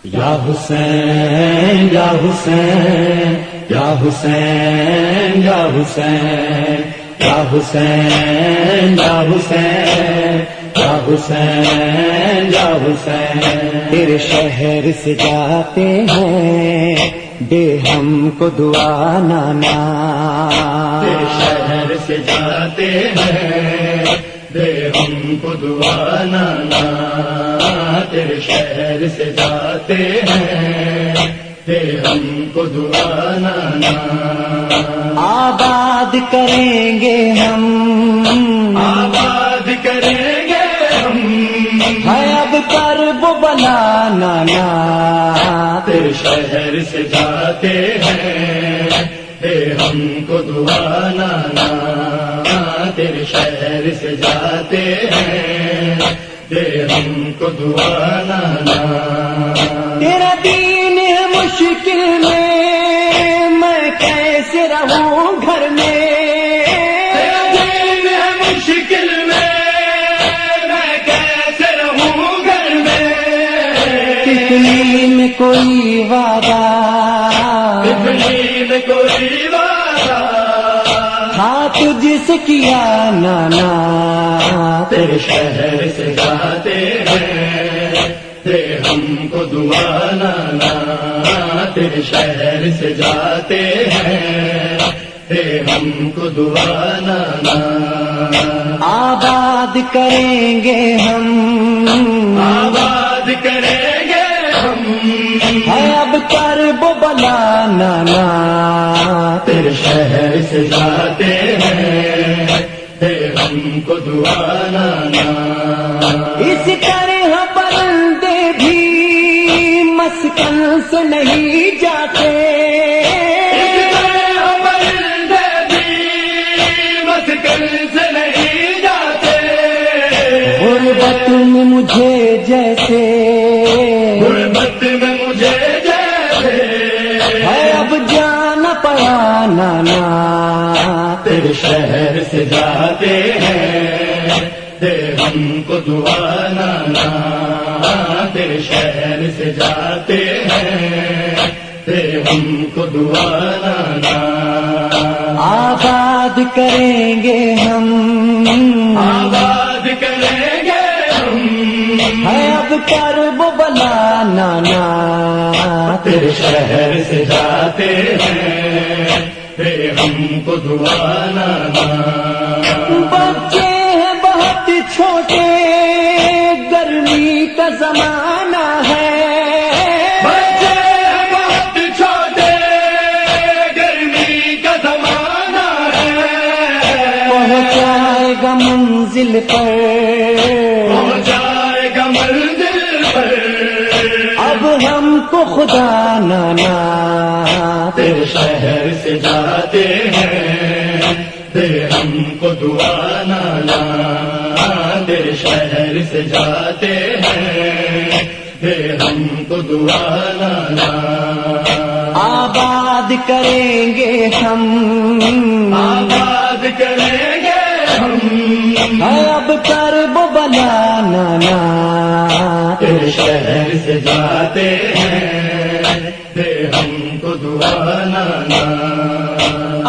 یا حسین یا حسین یا حسین یا حسین یا حسین یا حسین یا حسین یا حسین، تیرے شہر سے جاتے ہیں دے ہم کو دعا نانا، تیرے شہر سے جاتے ہیں دے ہم کو دعا نانا، تیرے شہر سے جاتے ہیں دے ہم کو دعا نانا، آباد کریں گے ہم، آباد کریں گے ہم، ہے اب کرب بلا نانا، تیرے شہر سے جاتے ہیں دے ہم کو دعا نانا، تیرے شہر سے جاتے ہیں دے ہم کو دعا نانا، تیرا دین ہے مشکل میں کیسے رہوں گھر میں، تیرا دین ہے مشکل میں کیسے رہوں گھر میں، کتنی میں کوئی وعدہ، اتنی میں کوئی وعدہ، ہاں تجھ سے کیا نانا، تیرے شہر سے جاتے ہیں دے ہم کو دعا نانا، تیرے شہر سے جاتے ہیں دے ہم کو دعا نانا، آباد کریں گے ہم، آباد کریں گے ہم، ہے اب کرب بلا نانا، تیرے شہر سے جاتے ہیں دے ہم کو دعا نانا، اس طرح بندے بھی مسکن سے نہیں جاتے، مسکن سے نہیں جاتے، غربت میں مجھے جیسے، غربت میں مجھے جیسے، ہے اب جانا پڑا نانا، تیرے شہر سے جاتے ہیں دے ہم کو دعا نانا، تیرے شہر سے جاتے ہیں دے ہم کو دعا نانا، آباد کریں گے ہم، آباد کریں گے ہم، ہے اب کرب بلا نانا، تیرے شہر سے جاتے ہیں دے ہم کو دعا نانا، بچے ہیں بہت چھوٹے گرمی کا زمانہ ہے، بچے بہت چھوٹے گرمی کا زمانہ ہے، پہنچائے گا منزل پر، پہنچائے گا منزل پر، اب ہم کو خدا نانا، تیرے شہر سے جاتے ہیں دے ہم کو دعا نانا، تیرے شہر سے جاتے ہیں دے ہم کو دعا نانا، آباد کریں گے ہم، آباد کریں گے ہم، ہے اب کرب بلا نانا، تیرے شہر سے جاتے ہیں دے ہم کو دعا نانا،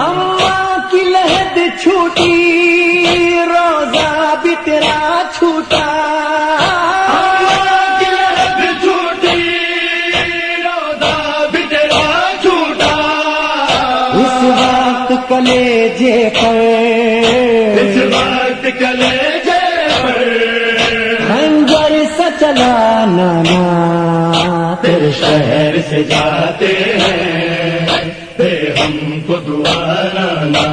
اماں کی لہد چھوٹی روزہ بھی تیرا چھوٹا، کی لہد چھوٹی روزہ بھی تیرا چھوٹا، اس وقت کلیجے پر، اس وقت کلیجے پر خنجر سے چلا نانا، تیرے شہر سے جاتے ہیں دے ہم کو دعا نانا،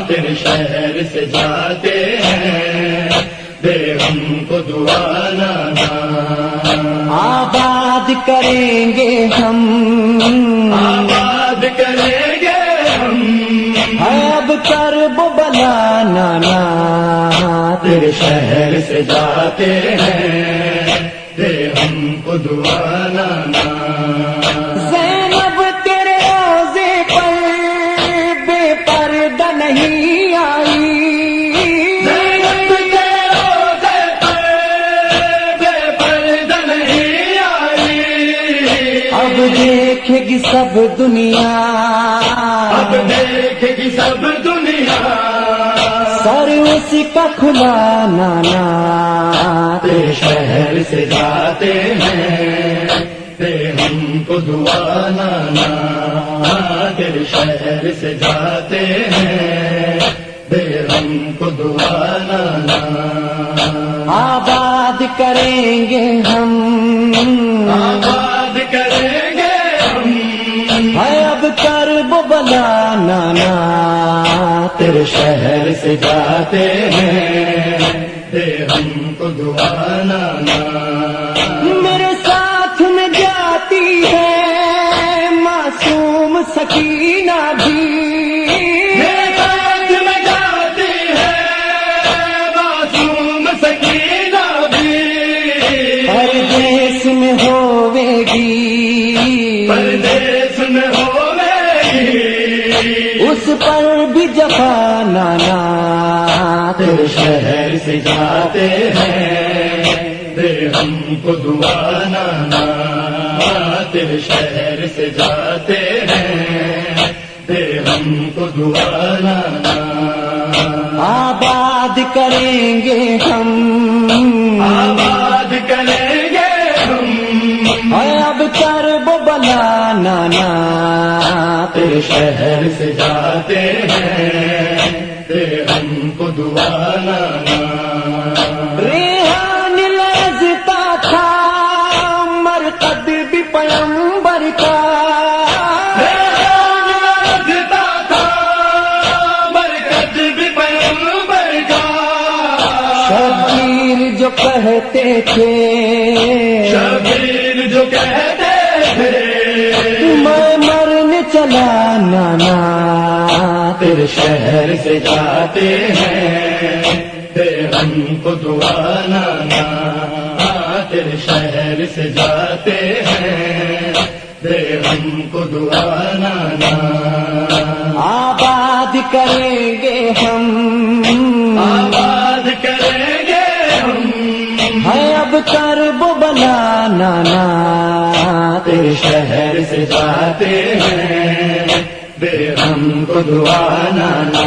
تیرے شہر سے جاتے ہیں دے ہم کو دعا نانا، آباد کریں گے ہم، آباد کریں گے ہم، ہے اب کرب بلا نانا، تیرے شہر سے جاتے ہیں دے ہم کو دعا نانا، زینب تیرے روزے پر بے پردہ نہیں آئی، زینب تیرے روزے پر بے پردہ نہیں آئی، اب دیکھے گی سب دنیا، اب دیکھے گی سب دنیا، سر اسی کا کھلا نانا، تیرے شہر سے جاتے ہیں، دے ہم کو دعا نانا، تیرے شہر سے جاتے ہیں، دے ہم کو دعا نانا، آباد کریں گے ہم، آباد کریں گے ہم، ہے اب کرب بلا نانا، تیرے شہر سے جاتے ہیں، دے ہم کو دعا نانا، میرے ساتھ میں جاتی ہے معصوم سکینہ بھی، میرے ساتھ میں جاتی ہے معصوم سکینہ بھی، پردیس میں ہوے گی، پردیس میں ہوے گی، اس پر بھی جفا نانا، تیرے شہر سے جاتے ہیں، دے ہم کو دعا نانا، تیرے شہر سے جاتے ہیں، دے ہم کو دعا نانا، آباد کریں گے ہم، آباد کریں گے ہم، ہے اب کرب بلا نانا، تیرے شہر سے جاتے ہیں، دے ہم کو دعا نانا، ریحان لرزتا تھا مرقد بھی پیمبر کا، لرزتا تھا مرکز بھی پیغمبر کا، شبیر جو کہتے تھے، شبیر جو کہتے تھے، میں مرنے چلا نانا، تیرے شہر سے جاتے ہیں، دے ہم کو دعا نانا، تیرے شہر سے جاتے ہیں، دے ہم کو دعا نانا، آباد کریں گے ہم، آباد کریں گے ہم، ہے اب کرب بلا نانا، تیرے شہر سے جاتے ہیں، دے ہم کو دعا نانا،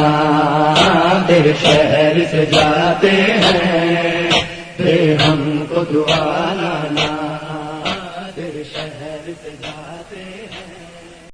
تیرے شہر سے جاتے ہیں، دے ہم کو دعا نانا۔